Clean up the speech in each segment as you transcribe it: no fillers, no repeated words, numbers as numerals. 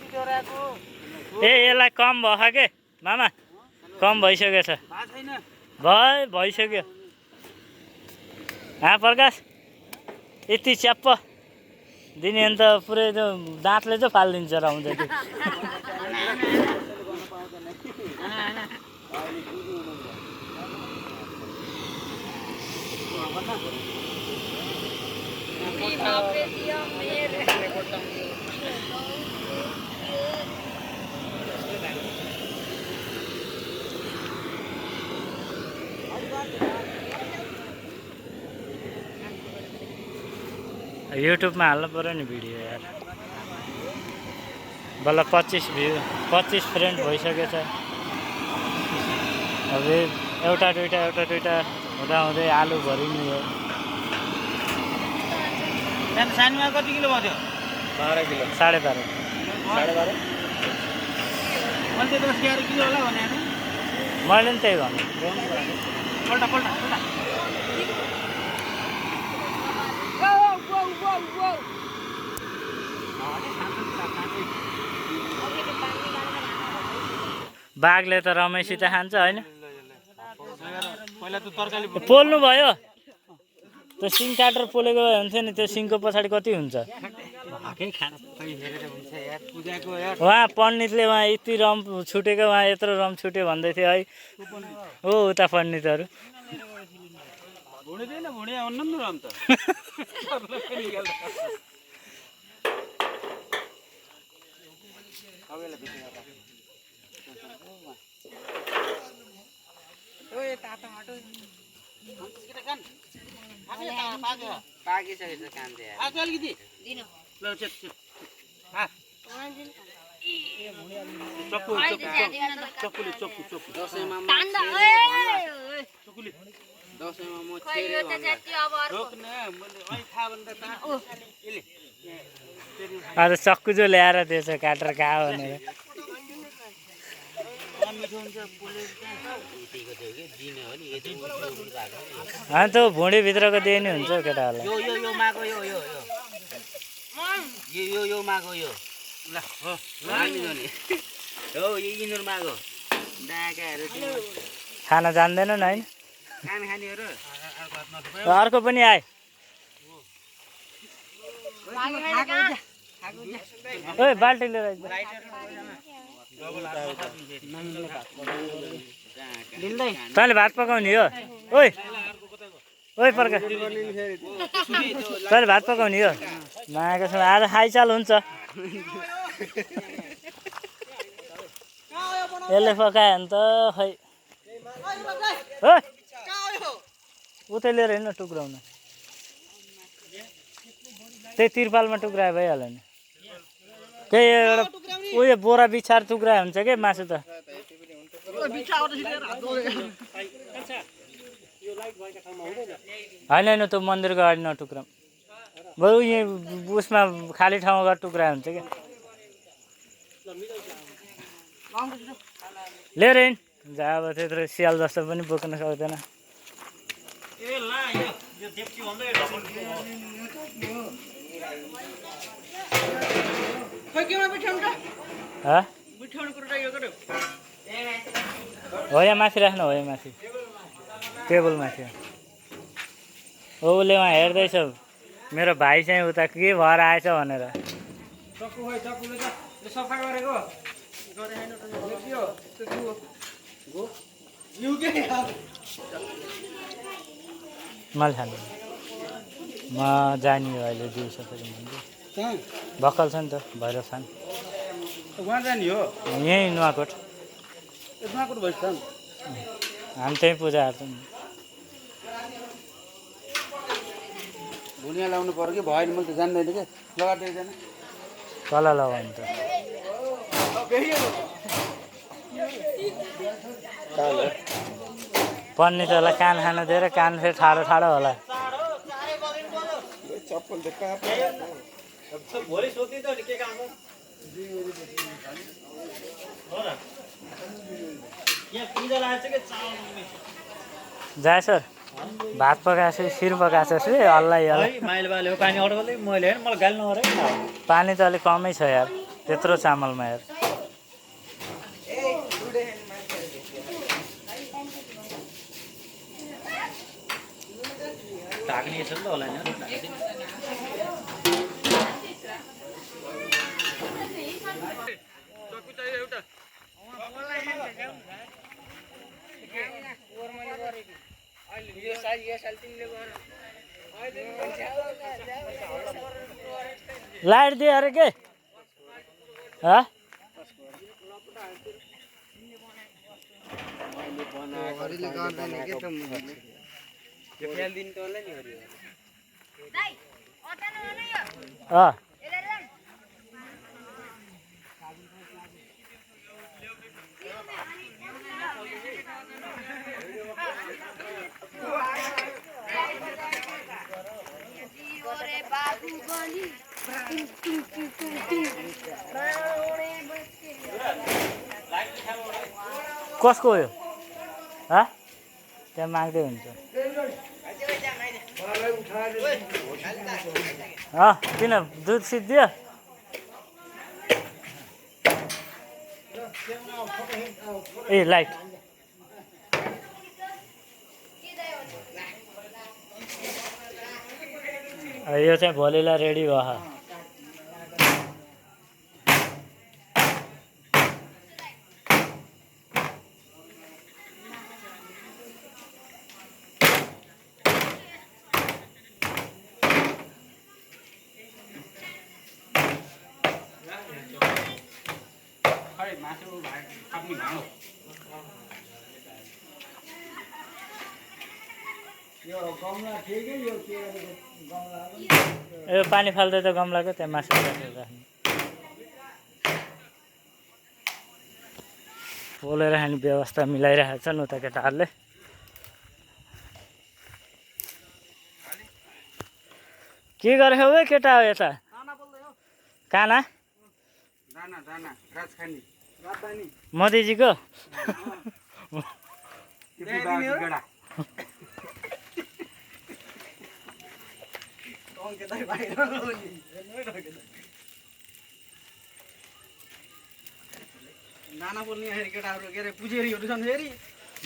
ए यसलाई कम भयो के मामा कम भइसकेको छ भइसक्यो प्रकाश यति च्याप्प दिने अन्त पुरै त्यो दाँतले चाहिँ फालिदिन्छ र आउँछ त्यो युट्युबमा हाल्नु पर्यो नि भिडियो यार बल्ल 25 भ्यू 25 फ्रेन्ड भइसकेको छ अब एउटा दुइटा हुँदा हुँदै आलु भरिने हो सानोमा कति किलो भयो 12 किलो 12.5 मैले त 11 किलो होला भने मैले नि त्यही भने पल्टा बाघले त रमेसित खान्छ होइन पहिला त तरकारी पोल्नु भयो त्यो सिङ काटेर पोलेको भए हुन्थ्यो नि त्यो सिङको पछाडि कति हुन्छ उहाँ पण्डितले उहाँ यति रम छुटेको उहाँ यत्रो रम छुट्यो भन्दै थियो है हो उता पण्डितहरू आज चक्कु जो ल्याएर दिएछ काटेर कहाँ भनेर अन्त भुँडीभित्रको दिए नि हुन्छ केटाहरूलाई यो मागो यो ल हो यिनीहरू मागो डाकाहरू खाना जान्दैनन् होइन अर्को पनि आए ओइ बाल्टी लिएर तैँले भात पकाउने हो ओइ ओइ प्रकाश तैँले भात पकाउने हो मागेको छ आज खाइचाल हुन्छ यसले पकायो भने त खै उतै लिएर हिँड्न टुक्राउन त्यही तिरपालमा टुक्रायो भइहाल्यो नि त्यही एउटा उयो बोरा बिछाएर टुक्रायो हुन्छ के मासु त होइन त्यो मन्दिरको अगाडि नटुक्राम बरु यहाँ उसमा खाली ठाउँमा गएर टुक्रायो हुन्छ क्या लिएर हिँड जहाँ अब त्यत्रो सियाल जस्तो पनि बोक्न सक्दैन हो यहाँ माथि राख्नु हो यहाँ माथि टेबल माथि उसले उहाँ हेर्दैछ मेरो भाइ चाहिँ उता के भएर आएछ भनेर मैले खानु म जाने हो अहिले दिउँसो भर्खर छ नि त भैरव खान यहीँ नुवाकोट हामी त्यहीँ पूजा हेर्छौँ भुनिया लाउनु पर्यो कि भएन मैले त जान्दैन क्या लगाइदिएन तल लगाउनु त पन्नी त होला कान खानु दिएर कान फेरि ठाडो ठाडो होला जाए सर भात पकाएको छु खिर पकाएको छु हल्ला पानी अर्डर मैले मलाई गाली नगरे पानी त अलिक कमै छ यार त्यत्रो चामलमा हेर ढाक्ने छ नि त होला नि लाइट दियो अरे के हाँ हाँ कसको हो यो हाँ त्यहाँ माग्दै हुन्छ किन दुध सिद्धियो ए लाइट यो चाहिँ भोलिलाई रेडी भयो यो पानी फाल्दै त गमलाको त्यहाँ मासु राख्ने पोलेर खाने व्यवस्था मिलाइरहेको छन् उता केटाहरूले के गरेको हो केटा हो यता काना मोदीजीको नाना बोल्ने केटाहरू के अरे पुजेरीहरू छन् फेरि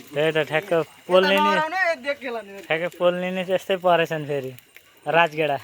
त्यही त ठ्याक्क पोल्ने नि ठ्याक्क पोल्ने नि त्यस्तै परेछन् फेरि राजगेडा